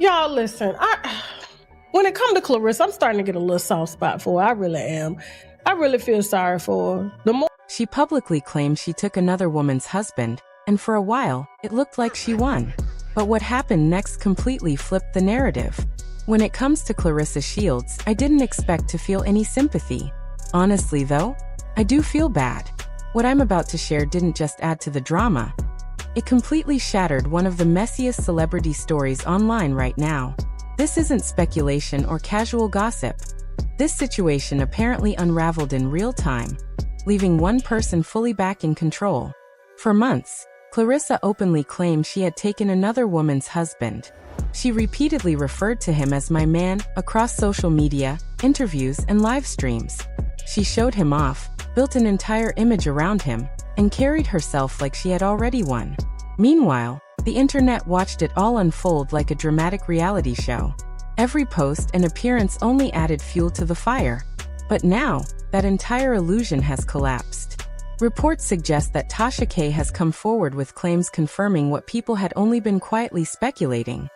Y'all listen, when it comes to Claressa, I'm starting to get a little soft spot for her. I really am. I really feel sorry for her. The more She publicly claimed she took another woman's husband, and for a while, it looked like she won. But what happened next completely flipped the narrative. When it comes to Claressa Shields, I didn't expect to feel any sympathy. Honestly though, I do feel bad. What I'm about to share didn't just add to the drama. It completely shattered one of the messiest celebrity stories online right now. This isn't speculation or casual gossip. This situation apparently unraveled in real time, leaving one person fully back in control. For months, Claressa openly claimed she had taken another woman's husband. She repeatedly referred to him as "my man" across social media, interviews, and live streams. She showed him off, built an entire image around him, and carried herself like she had already won. Meanwhile, the internet watched it all unfold like a dramatic reality show. Every post and appearance only added fuel to the fire. But now, that entire illusion has collapsed. Reports suggest that Tasha K has come forward with claims confirming what people had only been quietly speculating.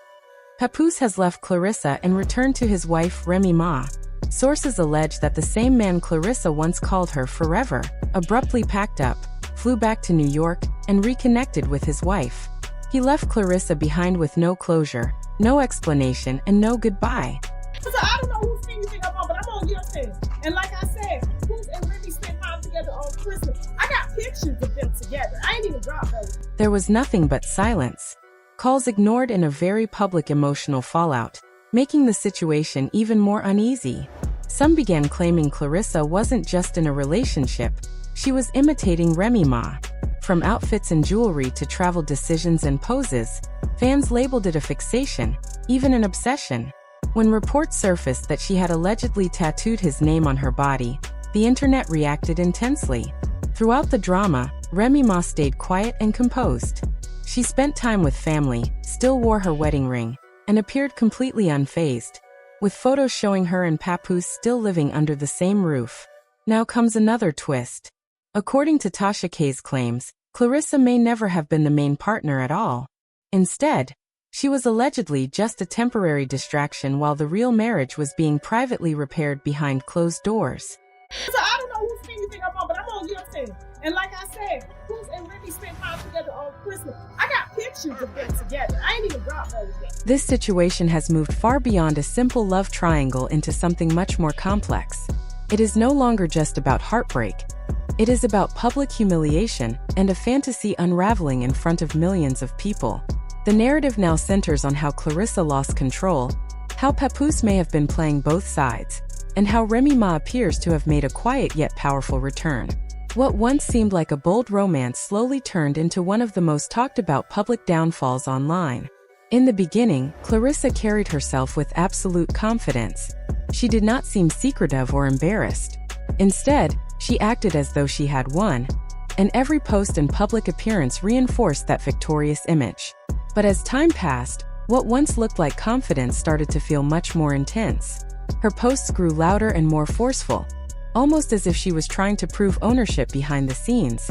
Papoose has left Claressa and returned to his wife Remy Ma. Sources allege that the same man Claressa once called her forever, abruptly packed up, flew back to New York, and reconnected with his wife. He left Claressa behind with no closure, no explanation, and no goodbye. So I don't know whose team you think I'm on, but I'm on your team. And like I said, Papoose and Remy spent time together on Christmas. I got pictures of them together. I ain't even dropped those. There was nothing but silence. Calls ignored and a very public emotional fallout, making the situation even more uneasy. Some began claiming Claressa wasn't just in a relationship, she was imitating Remy Ma. From outfits and jewelry to travel decisions and poses, fans labeled it a fixation, even an obsession. When reports surfaced that she had allegedly tattooed his name on her body, the internet reacted intensely. Throughout the drama, Remy Ma stayed quiet and composed. She spent time with family, still wore her wedding ring, and appeared completely unfazed, with photos showing her and Papoose still living under the same roof. Now comes another twist. According to Tasha K's claims, Claressa may never have been the main partner at all. Instead, she was allegedly just a temporary distraction while the real marriage was being privately repaired behind closed doors. So I don't know whose team you think I'm on, but I'm on your team. And like I said, Papoose and Remy spent time together on Christmas. I got pictures of them together. I ain't even dropped those yet. This situation has moved far beyond a simple love triangle into something much more complex. It is no longer just about heartbreak. It is about public humiliation and a fantasy unraveling in front of millions of people. The narrative now centers on how Claressa lost control, how Papoose may have been playing both sides, and how Remy Ma appears to have made a quiet yet powerful return. What once seemed like a bold romance slowly turned into one of the most talked about public downfalls online. In the beginning, Claressa carried herself with absolute confidence. She did not seem secretive or embarrassed. Instead, she acted as though she had won, and every post and public appearance reinforced that victorious image. But as time passed, what once looked like confidence started to feel much more intense. Her posts grew louder and more forceful, almost as if she was trying to prove ownership behind the scenes,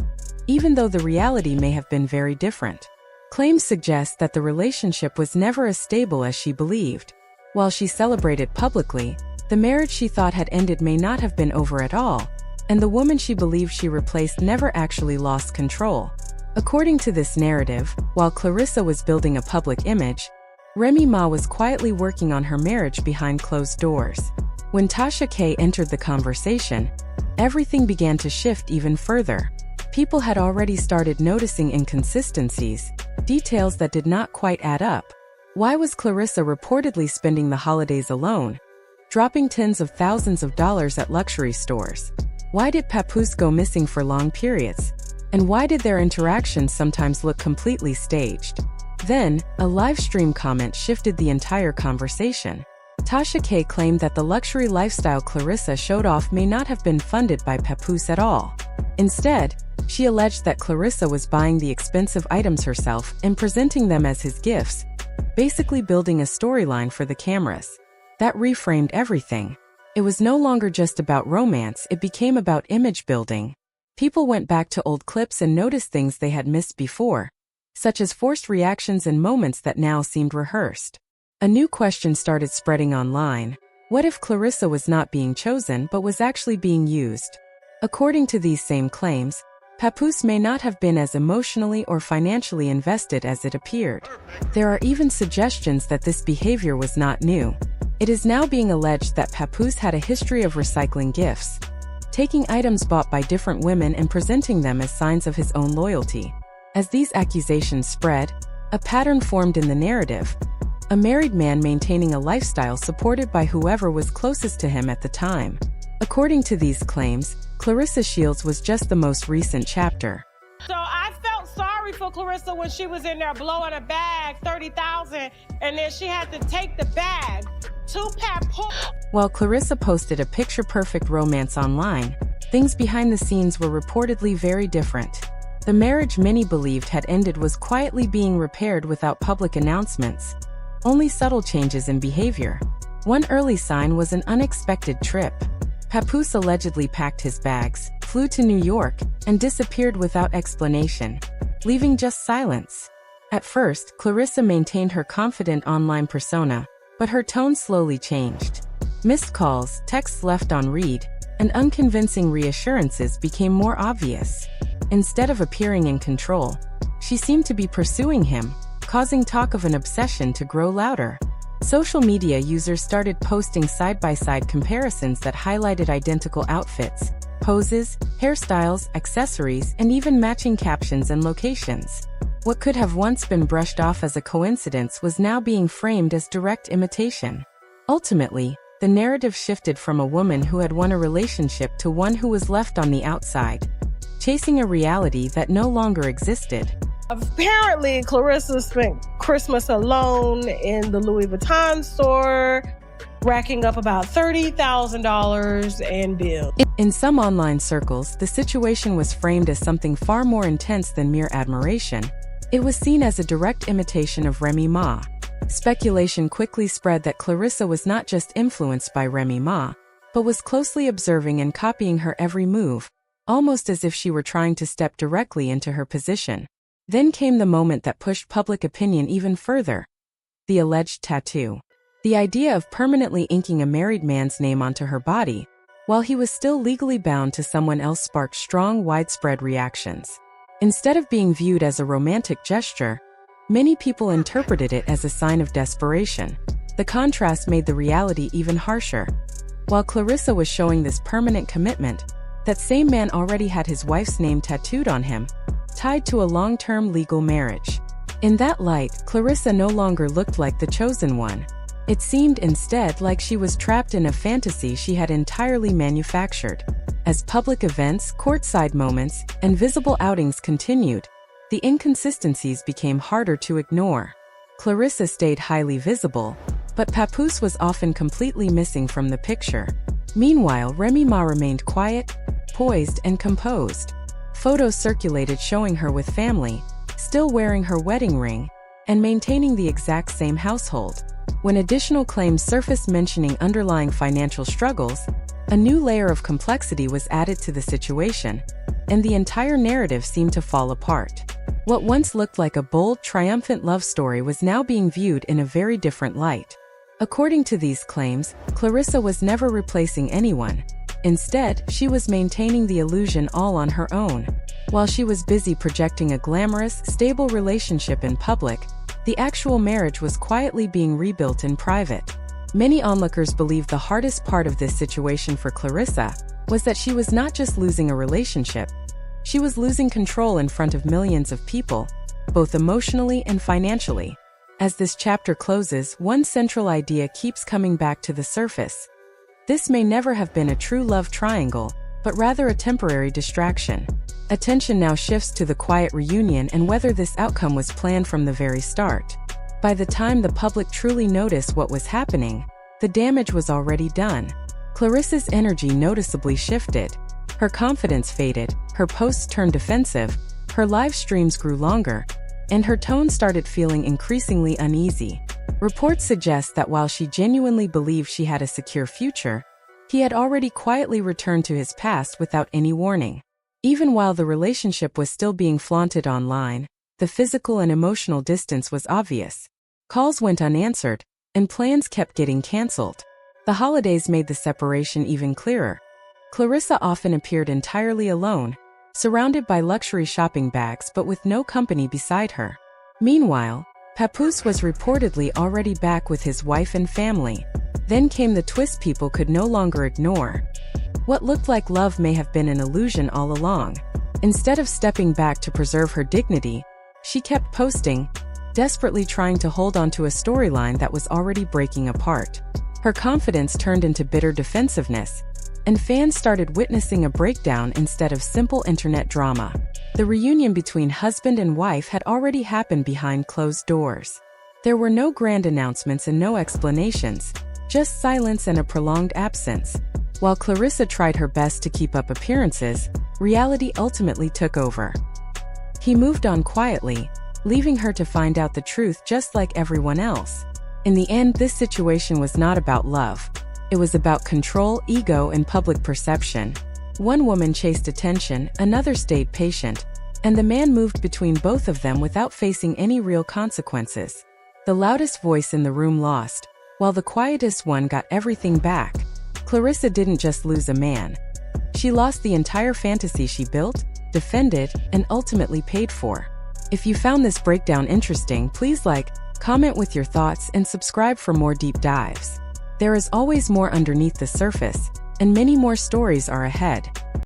even though the reality may have been very different. Claims suggest that the relationship was never as stable as she believed. While she celebrated publicly, the marriage she thought had ended may not have been over at all, and the woman she believed she replaced never actually lost control. According to this narrative, while Claressa was building a public image, Remy Ma was quietly working on her marriage behind closed doors. When Tasha K entered the conversation, everything began to shift even further. People had already started noticing inconsistencies, details that did not quite add up. Why was Claressa reportedly spending the holidays alone, dropping tens of thousands of dollars at luxury stores? Why did Papoose go missing for long periods? And why did their interactions sometimes look completely staged? Then, a live stream comment shifted the entire conversation. Tasha K claimed that the luxury lifestyle Claressa showed off may not have been funded by Papoose at all. Instead, she alleged that Claressa was buying the expensive items herself and presenting them as his gifts, basically building a storyline for the cameras. That reframed everything. It was no longer just about romance, it became about image building. People went back to old clips and noticed things they had missed before, such as forced reactions and moments that now seemed rehearsed. A new question started spreading online. What if Claressa was not being chosen but was actually being used? According to these same claims, Papoose may not have been as emotionally or financially invested as it appeared. There are even suggestions that this behavior was not new. It is now being alleged that Papoose had a history of recycling gifts, taking items bought by different women and presenting them as signs of his own loyalty. As these accusations spread, a pattern formed in the narrative: a married man maintaining a lifestyle supported by whoever was closest to him at the time. According to these claims, Claressa Shields was just the most recent chapter. So I felt sorry for Claressa when she was in there blowing a bag, $30,000, and then she had to take the bag to Papoose. While Claressa posted a picture-perfect romance online, things behind the scenes were reportedly very different. The marriage many believed had ended was quietly being repaired without public announcements. Only subtle changes in behavior. One early sign was an unexpected trip. Papoose allegedly packed his bags, flew to New York, and disappeared without explanation, leaving just silence. At first, Claressa maintained her confident online persona, but her tone slowly changed. Missed calls, texts left on read, and unconvincing reassurances became more obvious. Instead of appearing in control, she seemed to be pursuing him, causing talk of an obsession to grow louder. Social media users started posting side-by-side comparisons that highlighted identical outfits, poses, hairstyles, accessories, and even matching captions and locations. What could have once been brushed off as a coincidence was now being framed as direct imitation. Ultimately, the narrative shifted from a woman who had won a relationship to one who was left on the outside, chasing a reality that no longer existed. Apparently, Claressa spent Christmas alone in the Louis Vuitton store, racking up about $30,000 in bills. In some online circles, the situation was framed as something far more intense than mere admiration. It was seen as a direct imitation of Remy Ma. Speculation quickly spread that Claressa was not just influenced by Remy Ma, but was closely observing and copying her every move, almost as if she were trying to step directly into her position. Then came the moment that pushed public opinion even further: the alleged tattoo. The idea of permanently inking a married man's name onto her body, while he was still legally bound to someone else, sparked strong, widespread reactions. Instead of being viewed as a romantic gesture, many people interpreted it as a sign of desperation. The contrast made the reality even harsher. While Claressa was showing this permanent commitment, that same man already had his wife's name tattooed on him, tied to a long-term legal marriage. In that light, Claressa no longer looked like the chosen one. It seemed instead like she was trapped in a fantasy she had entirely manufactured. As public events, courtside moments, and visible outings continued, the inconsistencies became harder to ignore. Claressa stayed highly visible, but Papoose was often completely missing from the picture. Meanwhile, Remy Ma remained quiet, poised, and composed. Photos circulated showing her with family, still wearing her wedding ring, and maintaining the exact same household. When additional claims surfaced mentioning underlying financial struggles, a new layer of complexity was added to the situation, and the entire narrative seemed to fall apart. What once looked like a bold, triumphant love story was now being viewed in a very different light. According to these claims, Claressa was never replacing anyone. Instead, she was maintaining the illusion all on her own. While she was busy projecting a glamorous, stable relationship in public, the actual marriage was quietly being rebuilt in private. Many onlookers believe the hardest part of this situation for Claressa was that she was not just losing a relationship, she was losing control in front of millions of people, both emotionally and financially. As this chapter closes, one central idea keeps coming back to the surface. This may never have been a true love triangle, but rather a temporary distraction. Attention now shifts to the quiet reunion and whether this outcome was planned from the very start. By the time the public truly noticed what was happening, the damage was already done. Claressa's energy noticeably shifted. Her confidence faded, her posts turned defensive, her live streams grew longer, and her tone started feeling increasingly uneasy. Reports suggest that while she genuinely believed she had a secure future, he had already quietly returned to his past without any warning. Even while the relationship was still being flaunted online, the physical and emotional distance was obvious. Calls went unanswered, and plans kept getting canceled. The holidays made the separation even clearer. Claressa often appeared entirely alone, surrounded by luxury shopping bags but with no company beside her. Meanwhile, Papoose was reportedly already back with his wife and family. Then came the twist people could no longer ignore. What looked like love may have been an illusion all along. Instead of stepping back to preserve her dignity, she kept posting, desperately trying to hold onto a storyline that was already breaking apart. Her confidence turned into bitter defensiveness, and fans started witnessing a breakdown instead of simple internet drama. The reunion between husband and wife had already happened behind closed doors. There were no grand announcements and no explanations, just silence and a prolonged absence. While Claressa tried her best to keep up appearances, reality ultimately took over. He moved on quietly, leaving her to find out the truth just like everyone else. In the end, this situation was not about love. It was about control, ego, and public perception. One woman chased attention, another stayed patient, and the man moved between both of them without facing any real consequences. The loudest voice in the room lost, while the quietest one got everything back. Claressa didn't just lose a man. She lost the entire fantasy she built, defended, and ultimately paid for. If you found this breakdown interesting, please like, comment with your thoughts, and subscribe for more deep dives. There is always more underneath the surface, and many more stories are ahead.